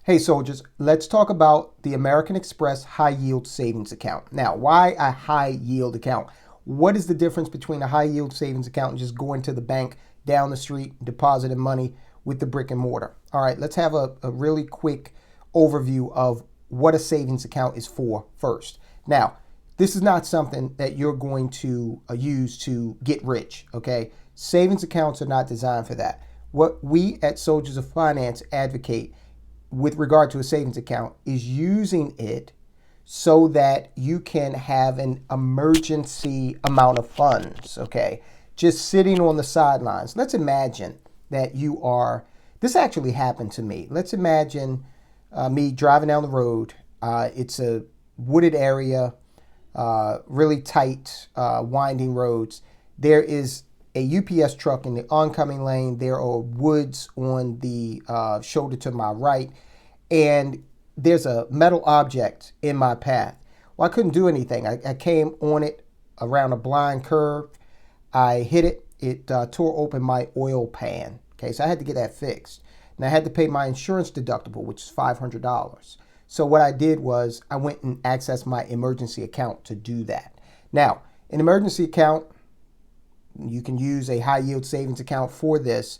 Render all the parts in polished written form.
Hey soldiers, let's talk about the American Express high yield savings account. Now, why a high yield account? What is the difference between a high yield savings account and just going to the bank down the street, depositing money with the brick and mortar? All right, let's have a really quick overview of what a savings account is for first. Now, this is not something that you're going to use to get rich, okay? Savings accounts are not designed for that. What we at Soldiers of Finance advocate with regard to a savings account is using it so that you can have an emergency amount of funds, okay? Just sitting on the sidelines. Let's imagine that this actually happened to me. Let's imagine me driving down the road. It's a wooded area, really tight, winding roads. There is a UPS truck in the oncoming lane. There are woods on the shoulder to my right, and there's a metal object in my path. Well, I couldn't do anything. I came on it around a blind curve. I hit it. It tore open my oil pan. Okay, so I had to get that fixed. And I had to pay my insurance deductible, which is $500. So what I did was I went and accessed my emergency account to do that. Now, an emergency account, you can use a high yield savings account for this.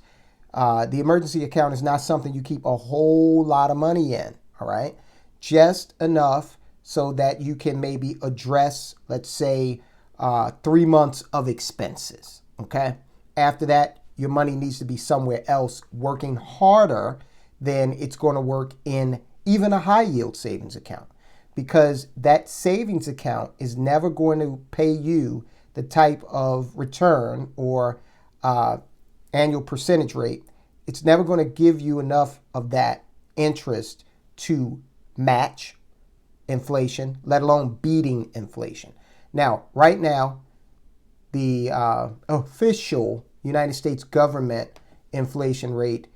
The emergency account is not something you keep a whole lot of money in, all right? Just enough so that you can maybe address, let's say, 3 months of expenses, okay? After that, your money needs to be somewhere else working harder than it's going to work in even a high yield savings account, because that savings account is never going to pay you the type of return or annual percentage rate. It's never going to give you enough of that interest to match inflation, let alone beating inflation. Now, right now, the official United States government inflation rate,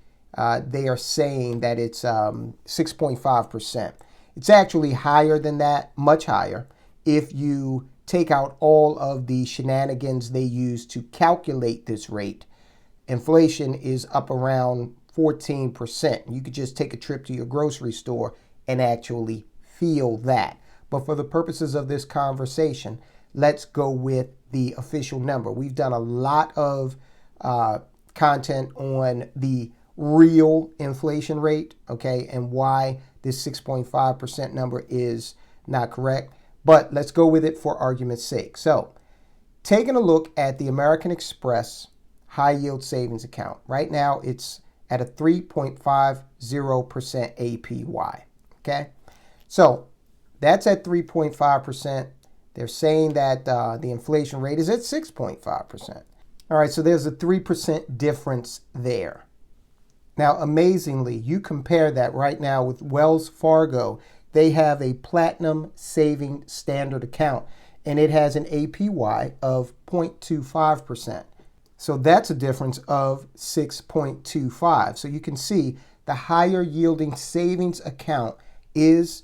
they are saying that it's 6.5%. It's actually higher than that, much higher, if you take out all of the shenanigans they use to calculate this rate. Inflation is up around 14%. You could just take a trip to your grocery store and actually feel that. But for the purposes of this conversation, let's go with the official number. We've done a lot of content on the real inflation rate, okay, and why this 6.5% number is not correct. But let's go with it for argument's sake. So, taking a look at the American Express high yield savings account. Right now, it's at a 3.50% APY. Okay, so that's at 3.5%. They're saying that the inflation rate is at 6.5%. All right, so there's a 3% difference there. Now, amazingly, you compare that right now with Wells Fargo. They have a platinum saving standard account, and it has an APY of 0.25%. So that's a difference of 6.25. So you can see the higher yielding savings account is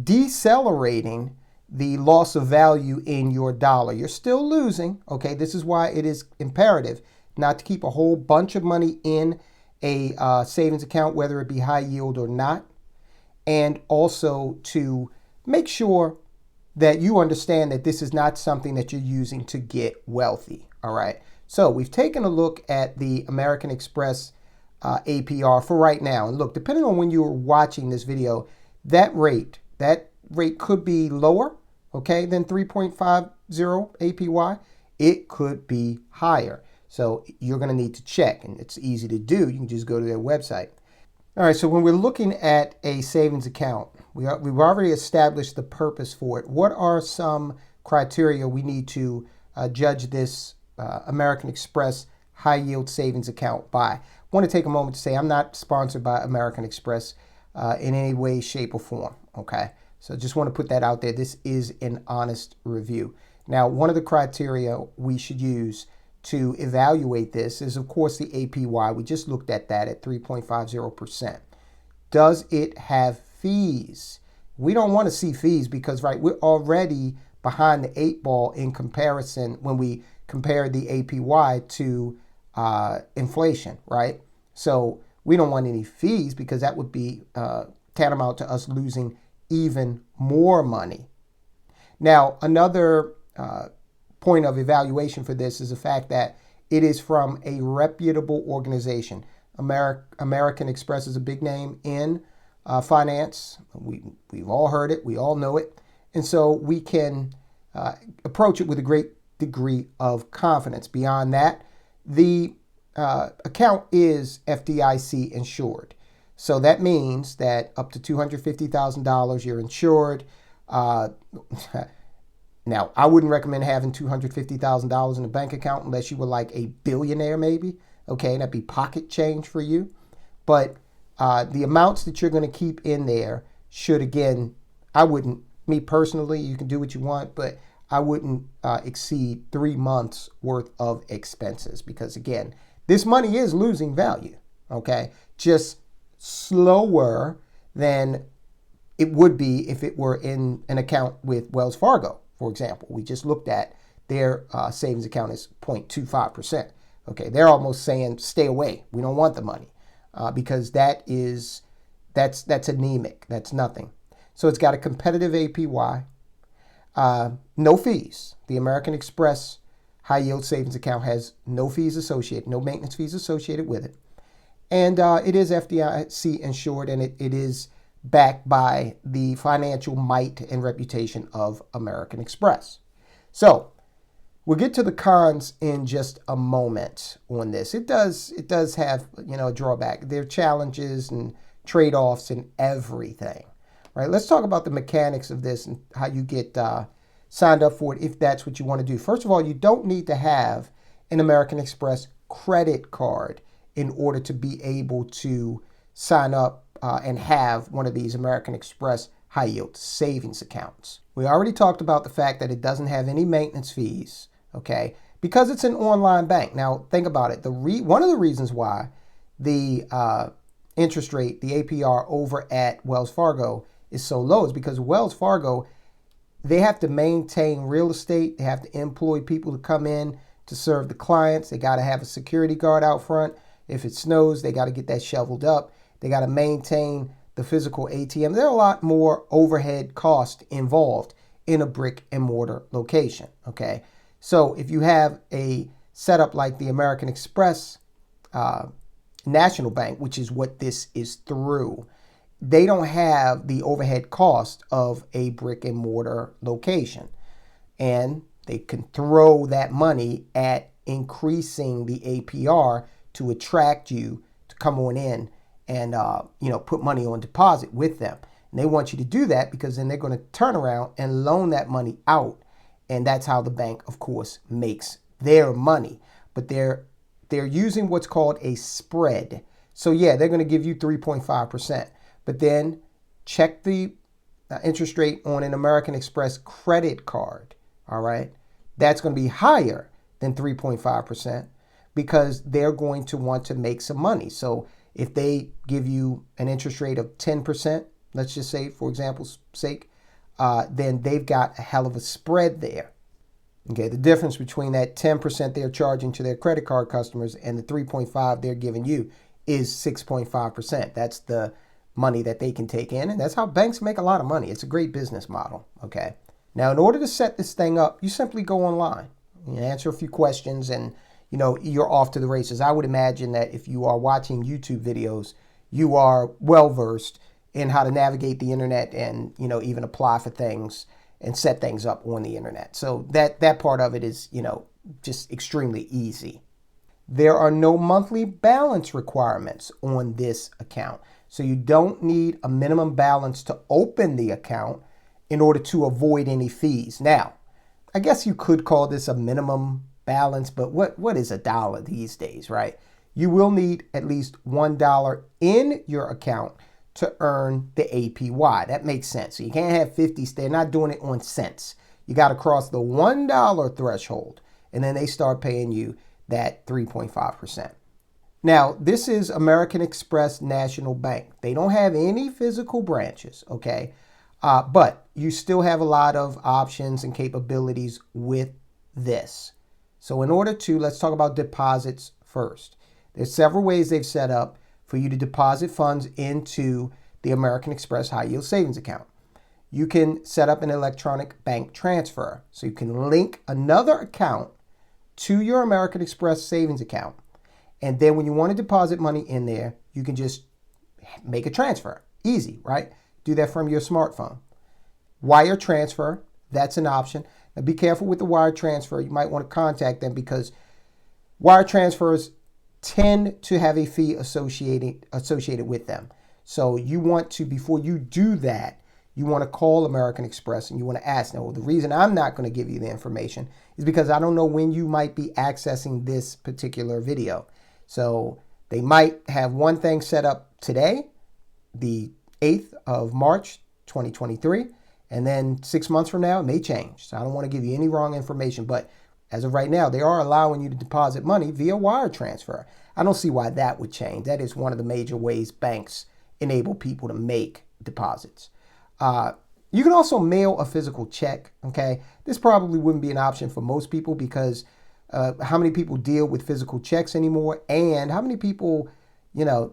decelerating the loss of value in your dollar. You're still losing, okay? This is why it is imperative not to keep a whole bunch of money in a savings account, whether it be high yield or not, and also to make sure that you understand that this is not something that you're using to get wealthy, all right? So we've taken a look at the American Express APR for right now. And look, depending on when you're watching this video, that rate could be lower, okay, than 3.50 APY. It could be higher. So you're going to need to check, and it's easy to do. You can just go to their website. All right, so when we're looking at a savings account, we've already established the purpose for it. What are some criteria we need to judge this American Express high yield savings account by? I want to take a moment to say I'm not sponsored by American Express in any way, shape, or form, okay? So just want to put that out there. This is an honest review. Now, one of the criteria we should use to evaluate this is, of course, the APY. We just looked at that at 3.50%. Does it have fees? We don't want to see fees because, right, we're already behind the 8 ball in comparison when we compare the APY to inflation, right? So we don't want any fees because that would be tantamount to us losing even more money. Now, another point of evaluation for this is the fact that it is from a reputable organization. American Express is a big name in finance. We've all heard it. We all know it. And so we can approach it with a great degree of confidence. Beyond that, the account is FDIC insured. So that means that up to $250,000 you're insured. Now, I wouldn't recommend having $250,000 in a bank account unless you were like a billionaire maybe. Okay, that'd be pocket change for you. But the amounts that you're going to keep in there should, again, I wouldn't, me personally, you can do what you want, but I wouldn't exceed 3 months worth of expenses because, again, this money is losing value, okay? Just slower than it would be if it were in an account with Wells Fargo, for example. We just looked at their savings account is 0.25%. Okay, they're almost saying stay away. We don't want the money because that's anemic. That's nothing. So it's got a competitive APY, no fees. The American Express high yield savings account has no fees associated, no maintenance fees associated with it. And it is FDIC insured, and it is backed by the financial might and reputation of American Express. So we'll get to the cons in just a moment on this. It does have, a drawback. There are challenges and trade-offs and everything. Right? Let's talk about the mechanics of this and how you get signed up for it if that's what you want to do. First of all, you don't need to have an American Express credit card in order to be able to sign up and have one of these American Express high yield savings accounts. We already talked about the fact that it doesn't have any maintenance fees, okay, because it's an online bank. Now, think about it. One of the reasons why the interest rate, the APR over at Wells Fargo is so low is because Wells Fargo, they have to maintain real estate. They have to employ people to come in to serve the clients. They got to have a security guard out front. If it snows, they got to get that shoveled up. They got to maintain the physical ATM. There are a lot more overhead costs involved in a brick and mortar location, okay? So if you have a setup like the American Express National Bank, which is what this is through, they don't have the overhead cost of a brick and mortar location. And they can throw that money at increasing the APR to attract you to come on in and put money on deposit with them. And they want you to do that because then they're going to turn around and loan that money out. And that's how the bank, of course, makes their money. But they're using what's called a spread. So yeah, they're going to give you 3.5%. But then check the interest rate on an American Express credit card. All right. That's going to be higher than 3.5% because they're going to want to make some money. So if they give you an interest rate of 10%, let's just say, for example's sake, then they've got a hell of a spread there. Okay, the difference between that 10% they're charging to their credit card customers and the 3.5 they're giving you is 6.5%. That's the money that they can take in, and that's how banks make a lot of money. It's a great business model, okay? Now, in order to set this thing up, you simply go online, you answer a few questions, and you're off to the races. I would imagine that if you are watching YouTube videos, you are well-versed in how to navigate the internet and, even apply for things and set things up on the internet. So that part of it is, just extremely easy. There are no monthly balance requirements on this account. So you don't need a minimum balance to open the account in order to avoid any fees. Now, I guess you could call this a minimum balance, but what is $1 these days, right? You will need at least $1 in your account to earn the APY. That makes sense. So you can't have 50. They're not doing it on cents. You got to cross the $1 threshold, and then they start paying you that 3.5%. Now, this is American Express National Bank. They don't have any physical branches, okay? But you still have a lot of options and capabilities with this. So in order to, let's talk about deposits first. There's several ways they've set up for you to deposit funds into the American Express High Yield Savings Account. You can set up an electronic bank transfer. So you can link another account to your American Express savings account. And then when you want to deposit money in there, you can just make a transfer. Easy, right? Do that from your smartphone. Wire transfer, that's an option. Now be careful with the wire transfer. You might want to contact them because wire transfers tend to have a fee associated with them. So you want to, before you do that, you want to call American Express and you want to ask. Now, the reason I'm not going to give you the information is because I don't know when you might be accessing this particular video. So they might have one thing set up today, the 8th of March, 2023. And then 6 months from now, it may change. So I don't want to give you any wrong information. But as of right now, they are allowing you to deposit money via wire transfer. I don't see why that would change. That is one of the major ways banks enable people to make deposits. You can also mail a physical check, okay? This probably wouldn't be an option for most people because how many people deal with physical checks anymore, and how many people,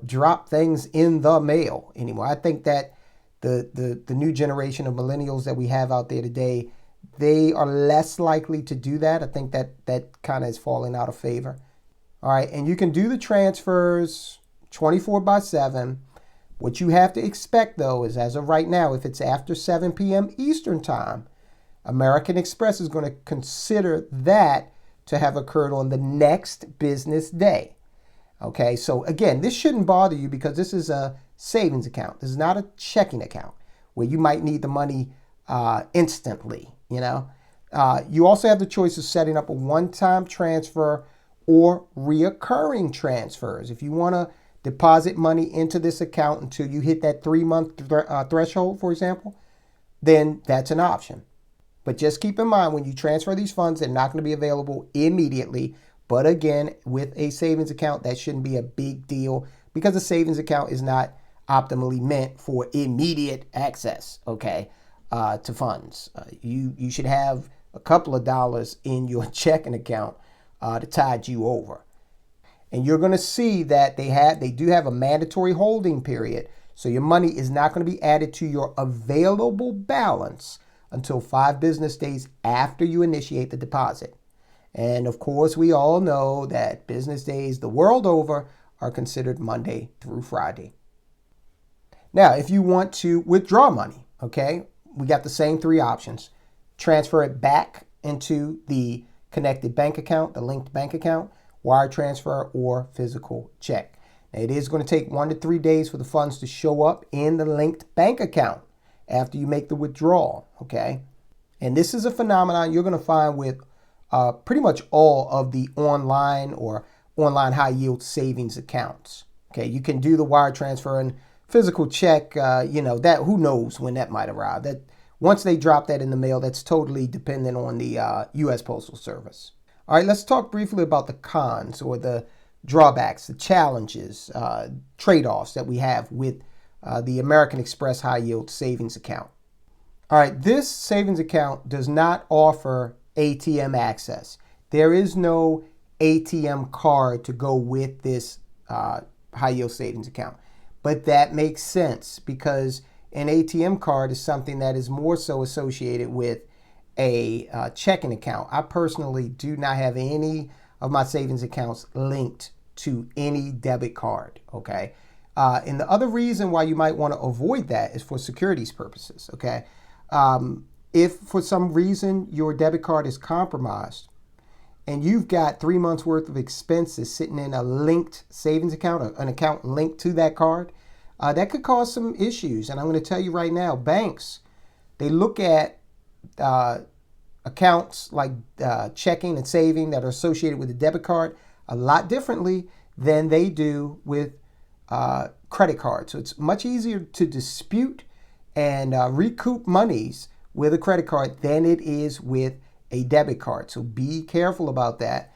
drop things in the mail anymore. I think that the new generation of millennials that we have out there today, they are less likely to do that. I think that kind of is falling out of favor. All right, and you can do the transfers 24/7. What you have to expect, though, is as of right now, if it's after 7 p.m. Eastern Time, American Express is going to consider that to have occurred on the next business day. Okay, so again, this shouldn't bother you because this is a savings account. This is not a checking account where you might need the money instantly, You also have the choice of setting up a one-time transfer or reoccurring transfers. If you want to deposit money into this account until you hit that 3-month threshold, for example, then that's an option. But just keep in mind when you transfer these funds, they're not going to be available immediately. But again, with a savings account, that shouldn't be a big deal because a savings account is not optimally meant for immediate access, to funds. You should have a couple of dollars in your checking account to tide you over. And you're going to see that they do have a mandatory holding period. So your money is not going to be added to your available balance until 5 business days after you initiate the deposit. And of course, we all know that business days the world over are considered Monday through Friday. Now, if you want to withdraw money, we got the same 3 options. Transfer it back into the connected bank account, the linked bank account, wire transfer, or physical check. Now, it is going to take 1 to 3 days for the funds to show up in the linked bank account after you make the withdrawal, And this is a phenomenon you're going to find with pretty much all of the online or online high yield savings accounts. You can do the wire transfer and physical check, that who knows when that might arrive. That once they drop that in the mail, that's totally dependent on the U.S. Postal Service. All right, let's talk briefly about the cons or the drawbacks, the challenges, trade-offs that we have with the American Express High Yield Savings Account. All right, this savings account does not offer ATM access. There is no ATM card to go with this high yield savings account. But that makes sense because an ATM card is something that is more so associated with a checking account. I personally do not have any of my savings accounts linked to any debit card, and the other reason why you might want to avoid that is for securities purposes, if for some reason your debit card is compromised and you've got 3 months worth of expenses sitting in a linked savings account, an account linked to that card, that could cause some issues. And I'm going to tell you right now, banks, they look at accounts like checking and saving that are associated with a debit card a lot differently than they do with credit cards. So it's much easier to dispute and recoup monies with a credit card than it is with a debit card. So be careful about that.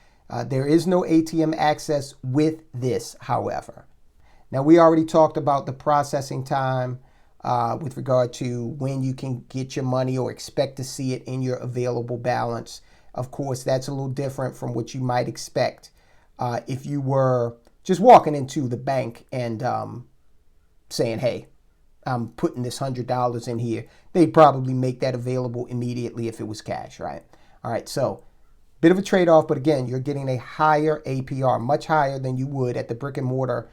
There is no ATM access with this, however. Now, we already talked about the processing time with regard to when you can get your money or expect to see it in your available balance. Of course, that's a little different from what you might expect if you were just walking into the bank and saying, hey, I'm putting this $100 in here, they'd probably make that available immediately if it was cash, right? All right, so bit of a trade-off, but again, you're getting a higher APR, much higher than you would at the brick and mortar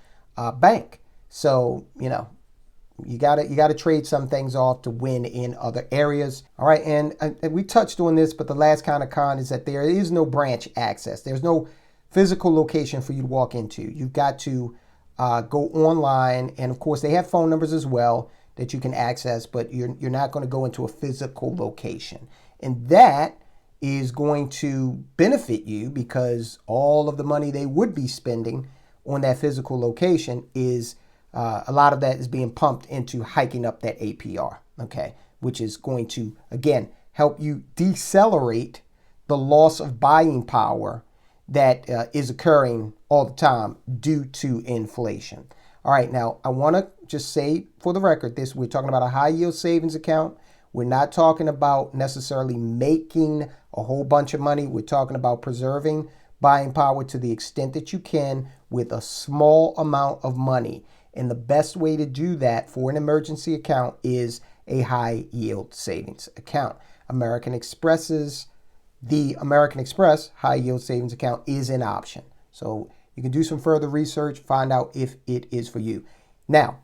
bank. So, you gotta trade some things off to win in other areas. All right, and we touched on this, but the last kind of con is that there is no branch access. There's no physical location for you to walk into. You've got to go online, and of course they have phone numbers as well that you can access, but you're not going to go into a physical location, and that is going to benefit you because all of the money they would be spending on that physical location is a lot of that is being pumped into hiking up that APR, okay, which is going to, again, help you decelerate the loss of buying power that is occurring all the time due to inflation. All right, now I want to just say for the record, we're talking about a high yield savings account. We're not talking about necessarily making a whole bunch of money. We're talking about preserving buying power to the extent that you can with a small amount of money. And the best way to do that for an emergency account is a high yield savings account. The American Express high yield savings account is an option. So you can do some further research, find out if it is for you. Now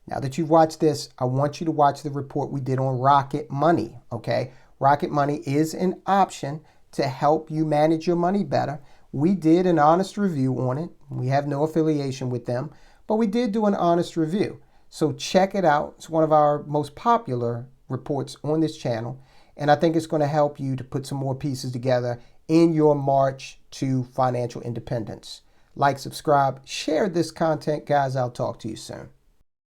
that you've watched this, I want you to watch the report we did on Rocket Money, okay? Rocket Money is an option to help you manage your money better. We did an honest review on it. We have no affiliation with them, but we did do an honest review. So check it out. It's one of our most popular reports on this channel, and I think it's going to help you to put some more pieces together in your march to financial independence. Like, subscribe, share this content, guys. I'll talk to you soon.